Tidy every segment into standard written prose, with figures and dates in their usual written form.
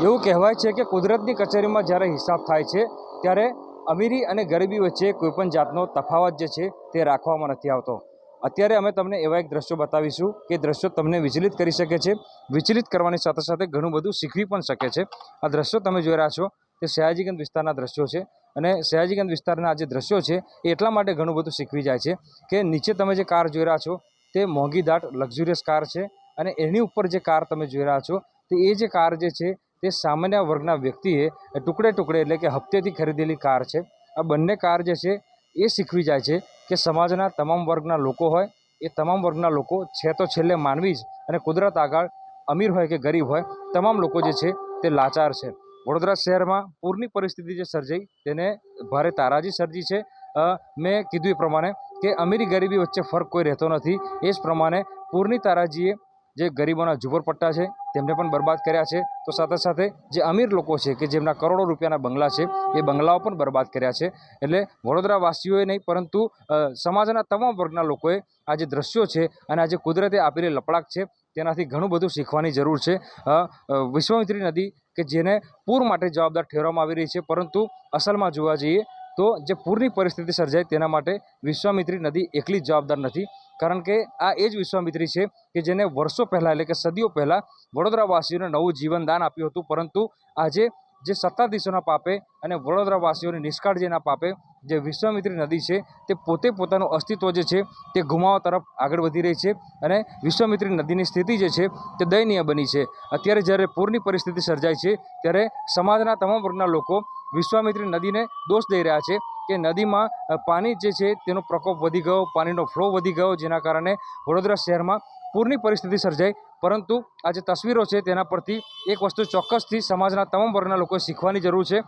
એવું કહેવાય છે કે કુદરતની કચેરીમાં જ્યારે હિસાબ થાય છે ત્યારે અમીરી અને ગરીબી વચ્ચે કોઈપણ જાતનો તફાવત જે છે તે રાખવામાં નથી આવતો। અત્યારે અમે તમને એવા એક દ્રશ્યો બતાવીશું કે દ્રશ્યો તમને વિચલિત કરી શકે છે, વિચલિત કરવાની સાથે સાથે ઘણું બધું શીખવી પણ શકે છે। આ દ્રશ્યો તમે જોઈ રહ્યા છો તે સયાજીગંજ વિસ્તારના દ્રશ્યો છે અને સયાજીગંજ વિસ્તારના આ જે દ્રશ્યો છે એ એટલા માટે ઘણું બધું શીખવી જાય છે કે નીચે તમે જે કાર જોઈ રહ્યા છો તે મોંઘીદાટ લક્ઝુરિયસ કાર છે અને એની ઉપર જે કાર તમે જોઈ રહ્યા છો તે એ જે કાર જે છે તે સામાન્ય વર્ગના વ્યક્તિએ ટુકડે ટુકડે એટલે કે હપ્તેથી ખરીદેલી કાર છે। આ બંને કાર જે છે એ શીખવી જાય છે કે સમાજના તમામ વર્ગના લોકો હોય એ તમામ વર્ગના લોકો છે તો છેલ્લે માનવી જ અને કુદરત આગળ અમીર હોય કે ગરીબ હોય તમામ લોકો જે છે તે લાચાર છે। વડોદરા શહેરમાં પૂરની પરિસ્થિતિ જે સર્જાઈ તેને ભારે તારાજી સર્જી છે। મેં કીધું એ પ્રમાણે કે અમીરી ગરીબી વચ્ચે ફરક કોઈ રહેતો નથી। એ જ પ્રમાણે પૂરની તારાજીએ જે ગરીબોના ઝૂંપડપટ્ટા છે તેમને પણ બરબાદ કર્યા છે, તો સાથે સાથે જે અમીર લોકો છે કે જેમના કરોડો રૂપિયાના બંગલા છે એ બંગલાઓ પણ બરબાદ કર્યા છે। એટલે વડોદરાવાસીઓએ નહીં પરંતુ સમાજના તમામ વર્ગના લોકોએ આ જે દ્રશ્યો છે અને આ જે કુદરતે આપેલી લપડાક છે તેનાથી ઘણું બધું શીખવાની જરૂર છે। વિશ્વામિત્રી નદી કે જેને પૂર માટે જવાબદાર ઠેરવવામાં આવી રહી છે, પરંતુ અસલમાં જોવા જઈએ તો જે પૂરની પરિસ્થિતિ સર્જાય તેના માટે વિશ્વામિત્રી નદી એકલી જ જવાબદાર નથી, કારણ કે આ એ જ વિશ્વામિત્રી છે કે જેને વર્ષો પહેલાં એટલે કે સદીઓ પહેલાં વડોદરાવાસીઓને નવું જીવનદાન આપ્યું હતું, પરંતુ આજે જે સત્તાધીશોના પાપે અને વડોદરાવાસીઓની નિષ્કાળજીના પાપે જે વિશ્વામિત્રી નદી છે તે પોતે પોતાનું અસ્તિત્વ જે છે તે ગુમાવવા તરફ આગળ વધી રહી છે અને વિશ્વામિત્રી નદીની સ્થિતિ જે છે તે દયનીય બની છે। અત્યારે જ્યારે પૂરની પરિસ્થિતિ સર્જાય છે ત્યારે સમાજના તમામ વર્ગના લોકો વિશ્વામિત્રી નદીને દોષ દઈ રહ્યા છે કે નદીમાં પાણી જે છે તેનો પ્રકોપ વધી ગયો, પાણીનો ફ્લો વધી ગયો, જેના કારણે વડોદરા શહેરમાં પૂરની પરિસ્થિતિ સર્જાઈ। પરંતુ આ જે તસવીરો છે તેના પરથી એક વસ્તુ ચોક્કસથી સમાજના તમામ વર્ગના લોકોએ શીખવાની જરૂર છે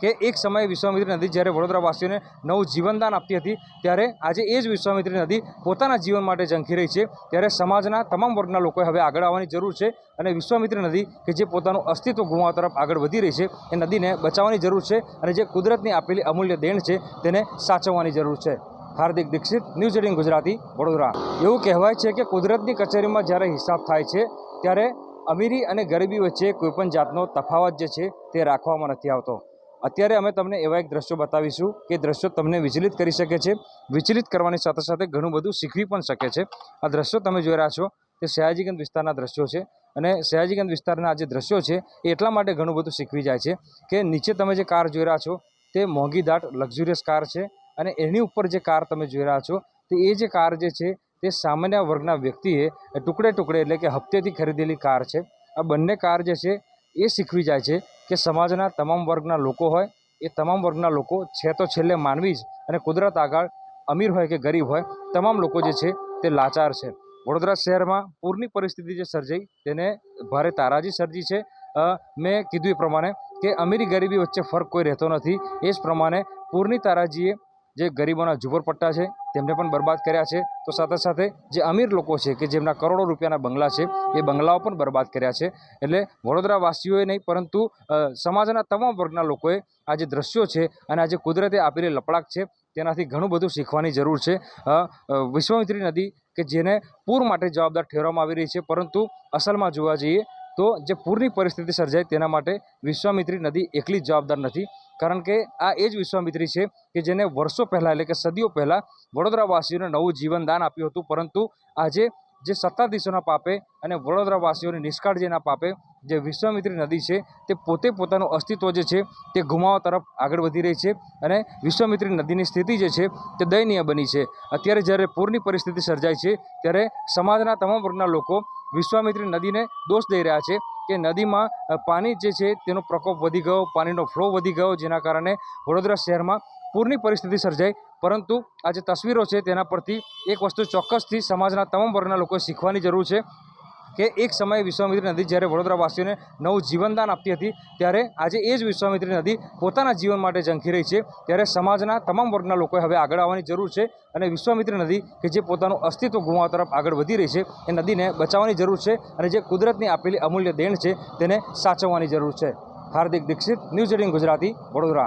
કે એક સમયે વિશ્વામિત્રી નદી જ્યારે વડોદરાવાસીઓને નવું જીવનદાન આપતી હતી ત્યારે આજે એ જ વિશ્વામિત્રી નદી પોતાના જીવન માટે ઝંખી રહી છે। ત્યારે સમાજના તમામ વર્ગના લોકોએ હવે આગળ આવવાની જરૂર છે અને વિશ્વામિત્રી નદી કે જે પોતાનું અસ્તિત્વ ગુમાવવા તરફ આગળ વધી રહી છે એ નદીને બચાવવાની જરૂર છે અને જે કુદરતની આપેલી અમૂલ્ય દેણ છે તેને સાચવવાની જરૂર છે। હાર્દિક દીક્ષિત, ન્યૂઝ 18 ગુજરાતી, વડોદરા। એવું કહેવાય છે કે કુદરતની કચેરીમાં જ્યારે હિસાબ થાય છે ત્યારે અમીરી અને ગરીબી વચ્ચે કોઈપણ જાતનો તફાવત જે છે તે રાખવામાં નથી આવતો। અત્યારે અમે તમને એવા એક દ્રશ્યો બતાવીશું કે દ્રશ્યો તમને વિચલિત કરી શકે છે, વિચલિત કરવાની સાથે સાથે ઘણું બધું શીખવી પણ શકે છે। આ દ્રશ્યો તમે જોઈ રહ્યા છો તે સયાજીગંજ વિસ્તારના દ્રશ્યો છે અને સયાજીગંજ વિસ્તારના આ જે દ્રશ્યો છે એ એટલા માટે ઘણું બધું શીખવી જાય છે કે નીચે તમે જે કાર જોઈ રહ્યા છો તે મોંઘીદાટ લક્ઝુરિયસ કાર છે અને એની ઉપર જે કાર તમે જોઈ રહ્યા છો તે એ જે કાર જે છે તે સામાન્ય વર્ગના વ્યક્તિએ ટુકડે ટુકડે એટલે કે હપ્તેથી ખરીદેલી કાર છે। આ બંને કાર જે છે એ શીખવી જાય છે કે સમાજના તમામ વર્ગના લોકો હોય એ તમામ વર્ગના લોકો છે તો છેલ્લે માનવી જ અને કુદરત આગળ અમીર હોય કે ગરીબ હોય તમામ લોકો જે છે તે લાચાર છે। વડોદરા શહેરમાં પૂરની પરિસ્થિતિ જે સર્જાઈ તેને ભારે તારાજી સર્જી છે। મેં કીધું એ પ્રમાણે કે અમીરી ગરીબી વચ્ચે ફરક કોઈ રહેતો નથી। એ જ પ્રમાણે પૂરની તારાજીએ જે ગરીબોના ઝૂંપડપટ્ટા છે તેમને પણ બરબાદ કર્યા છે, તો સાથે સાથે જે અમીર લોકો છે કે જેમના કરોડો રૂપિયાના બંગલા છે એ બંગલાઓ પણ બરબાદ કર્યા છે। એટલે વડોદરાવાસીઓએ નહીં પરંતુ સમાજના તમામ વર્ગના લોકોએ આ જે દ્રશ્યો છે અને આ જે કુદરતે આપેલી લપડાક છે તેનાથી ઘણું બધું શીખવાની જરૂર છે। વિશ્વામિત્રી નદી કે જેને પૂર માટે જવાબદાર ઠેરવવામાં આવી રહી છે, પરંતુ અસલમાં જોવા જઈએ તો જે પૂરની પરિસ્થિતિ સર્જાય તેના માટે વિશ્વામિત્રી નદી એકલી જ જવાબદાર નથી, કારણ કે આ એ જ વિશ્વામિત્રી છે કે જેને વર્ષો પહેલાં એટલે કે સદીઓ પહેલાં વડોદરાવાસીઓને નવું જીવનદાન આપ્યું હતું, પરંતુ આજે જે સત્તાધીશોના પાપે અને વડોદરાવાસીઓની નિષ્કાળજીના પાપે જે વિશ્વામિત્રી નદી છે તે પોતે પોતાનું અસ્તિત્વ જે છે તે ગુમાવવા તરફ આગળ વધી રહી છે અને વિશ્વામિત્રી નદીની સ્થિતિ જે છે તે દયનીય બની છે। અત્યારે જ્યારે પૂરની પરિસ્થિતિ સર્જાય છે ત્યારે સમાજના તમામ વર્ગના લોકો વિશ્વામિત્રી નદીને દોષ દઈ રહ્યા છે કે નદીમાં પાણી જે છે તેનો પ્રકોપ વધી ગયો, પાણીનો ફ્લો વધી ગયો, જેના કારણે વડોદરા શહેરમાં પૂરની પરિસ્થિતિ સર્જાઈ। પરંતુ આ જે તસવીરો છે તેના પરથી એક વસ્તુ ચોક્કસથી સમાજના તમામ વર્ગના લોકોએ શીખવાની જરૂર છે કે એક સમયે વિશ્વામિત્રી નદી જ્યારે વડોદરાવાસીઓને નવું જીવનદાન આપતી હતી ત્યારે આજે એ જ વિશ્વામિત્રી નદી પોતાના જીવન માટે ઝંખી રહી છે। ત્યારે સમાજના તમામ વર્ગના લોકોએ હવે આગળ આવવાની જરૂર છે અને વિશ્વામિત્રી નદી કે જે પોતાનું અસ્તિત્વ ગુમાવવા તરફ આગળ વધી રહી છે એ નદીને બચાવવાની જરૂર છે અને જે કુદરતની આપેલી અમૂલ્ય દેણ છે તેને સાચવવાની જરૂર છે। હાર્દિક દીક્ષિત, ન્યૂઝ 18 ગુજરાતી, વડોદરા।